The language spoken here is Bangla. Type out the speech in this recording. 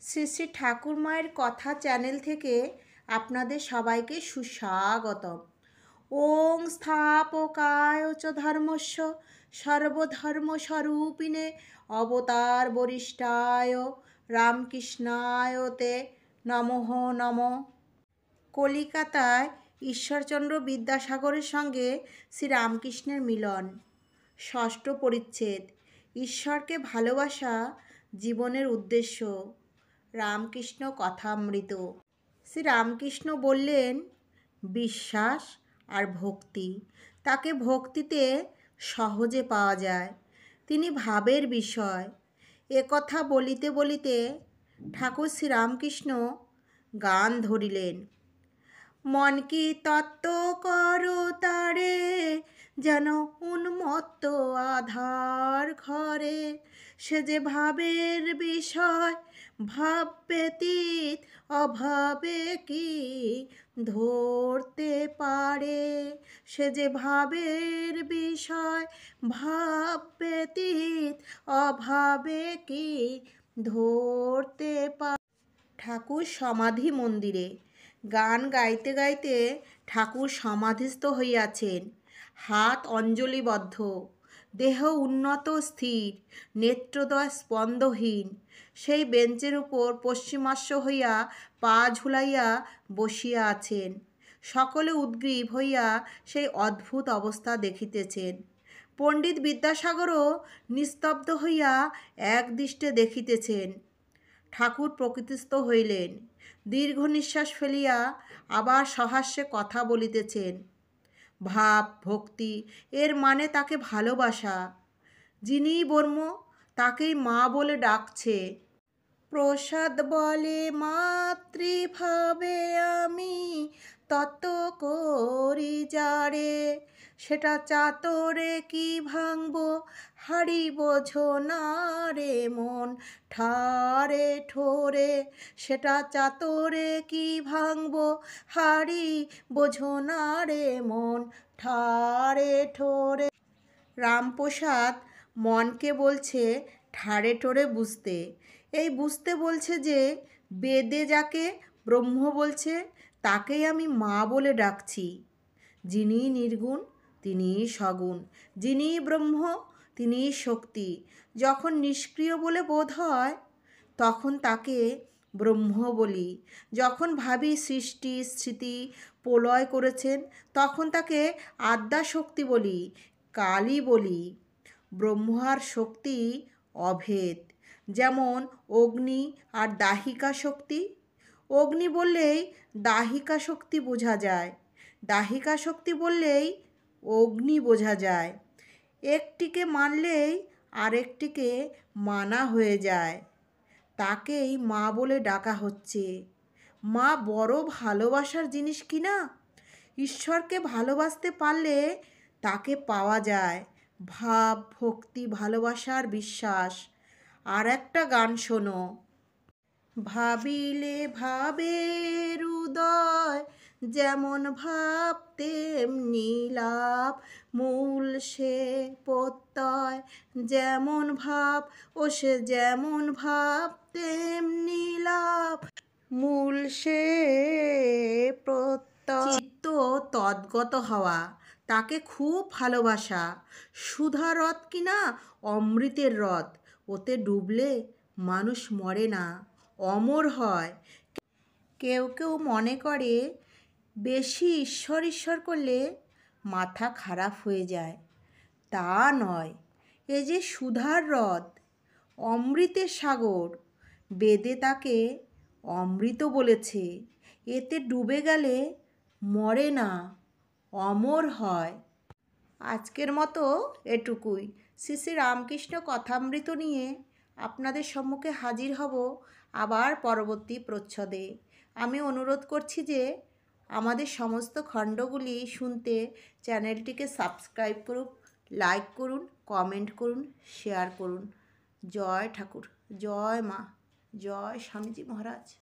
শ্রী শ্রী ঠাকুর মায়ের কথা চ্যানেল থেকে আপনাদের সবাইকে সুস্বাগতম। ওং স্থাপকায় চ ধর্মস্য সর্বধর্মস্বরূপিণে অবতার বরিষ্ঠায় রামকৃষ্ণায় তে নমঃ নমঃ। কলিকাতায় ঈশ্বরচন্দ্র বিদ্যাসাগরের সঙ্গে শ্রীরামকৃষ্ণের মিলন। ষষ্ঠ পরিচ্ছেদ। ঈশ্বরকে ভালোবাসা জীবনের উদ্দেশ্য। রামকৃষ্ণ কথামৃত। শ্রীরামকৃষ্ণ বললেন, বিশ্বাস আর ভক্তি, তাকে ভক্তিতে সহজে পাওয়া যায়। তিনি ভাবের বিষয়। কথা বলিতে বলিতে ঠাকুর শ্রীরামকৃষ্ণ গান ধরিলেন। মন কি তত্ত্ব করো তারে, যেন উন্মত্ত আধার ঘরে, সে যে ভাবের বিষয়, ভাব ব্যতীত অভাবে কি ধরতে পারে, সে যে ভাবের বিষয়, ভাব ব্যতীত অভাবে কি ধরতে পারে। ঠাকুর সমাধি মন্দিরে। গান গাইতে গাইতে ঠাকুর সমাধিস্থ হইয়াছেন, হাত অঞ্জলিবদ্ধ, দেহ উন্নত স্থির, নেত্রদ্বয় স্পন্দহীন। সেই বেঞ্চের উপর পশ্চিমাস্য হইয়া পা ঝুলাইয়া বসিয়া আছেন। সকলে উদ্গ্রীব হইয়া সেই অদ্ভুত অবস্থা দেখিতেছেন। পণ্ডিত বিদ্যাসাগরও নিস্তব্ধ হইয়া একদৃষ্টে দেখিতেছেন। ঠাকুর প্রকৃতিস্থ হইলেন, দীর্ঘ নিঃশ্বাস ফেলিয়া আবার সহাস্যে কথা বলিতেছেন। ভাব ভক্তি এর মানে তাকে ভালোবাসা। যিনিই ব্রহ্ম তাকেই মা বলে ডাকছে। প্রসাদ বলে মাতৃভাবে আমি তত করি যারে, সেটা চাতরে কি ভাঙব হাড়ি বোঝো না রে মন ঠারে ঠোরে, সেটা চাতরে কি ভাঙব হাড়ি বোঝো না রে মন ঠারে ঠোরে। রামপ্রসাদ মনকে বলছে ঠারে ঠোরে বুঝতে। এই বুঝতে বলছে যে বেদে যাকে ব্রহ্ম বলছে তাকেই আমি মা বলে ডাকছি। যিনিই নির্গুণ তিনিই সগুণ, যিনিই ব্রহ্ম তিনিই শক্তি। যখন নিষ্ক্রিয় বলে বোধ হয় তখন তাকে ব্রহ্ম বলি। যখন ভাবি সৃষ্টি স্থিতি প্রলয় করেছেন তখন তাকে আদ্যাশক্তি বলি, কালী বলি। ব্রহ্ম আর শক্তি অভেদ। যেমন অগ্নি আর দাহিকা শক্তি। অগ্নি বললেই দাহিকা শক্তি বোঝা যায়, দাহিকা শক্তি বললেই অগ্নি বোঝা যায়। একটিকে মানলেই আরেকটিকে মানা হয়ে যায়। তাকেই মা বলে ডাকা হচ্ছে। মা বড় ভালোবাসার জিনিস কি না? ঈশ্বরকে ভালোবাসতে পারলে তাকে পাওয়া যায়। ভাব ভক্তি ভালোবাসার বিশ্বাস। আর একটা গান শোনো। ভাবিলে ভাবের উদয়, যেমন ভাব তেমনি লাভ, মূল সে প্রত্যয় যেমন ভাব, ও সে যেমন ভাব তেমনি লাভ, মূল সে প্রত্যয়। চিত্ত তদ্গত হওয়া, তাকে খুব ভালোবাসা। সুধা হ্রদ কিনা অমৃতের হ্রদ, ওতে ডুবলে মানুষ মরে না, অমর হয়। কেউ কেউ মনে করে বেশি ঈশ্বর ঈশ্বর করলে মাথা খারাপ হয়ে যায়। তা নয়, এ যে সুধার হ্রদ, অমৃতের সাগর। বেদে তাকে অমৃত বলেছে। এতে ডুবে গেলে মরে না, অমর হয়। আজকের মতো এটুকুই। শ্রী শ্রী রামকৃষ্ণ কথামৃত নিয়ে আপনাদের সম্মুখে হাজির হব আবার পরবর্তী প্রচ্ছদে। আমি অনুরোধ করছি যে আমাদের সমস্ত খণ্ডগুলি শুনতে চ্যানেলটিকে সাবস্ক্রাইব করুন, লাইক করুন, কমেন্ট করুন, শেয়ার করুন। জয় ঠাকুর, জয় মা, জয় স্বামীজি মহারাজ।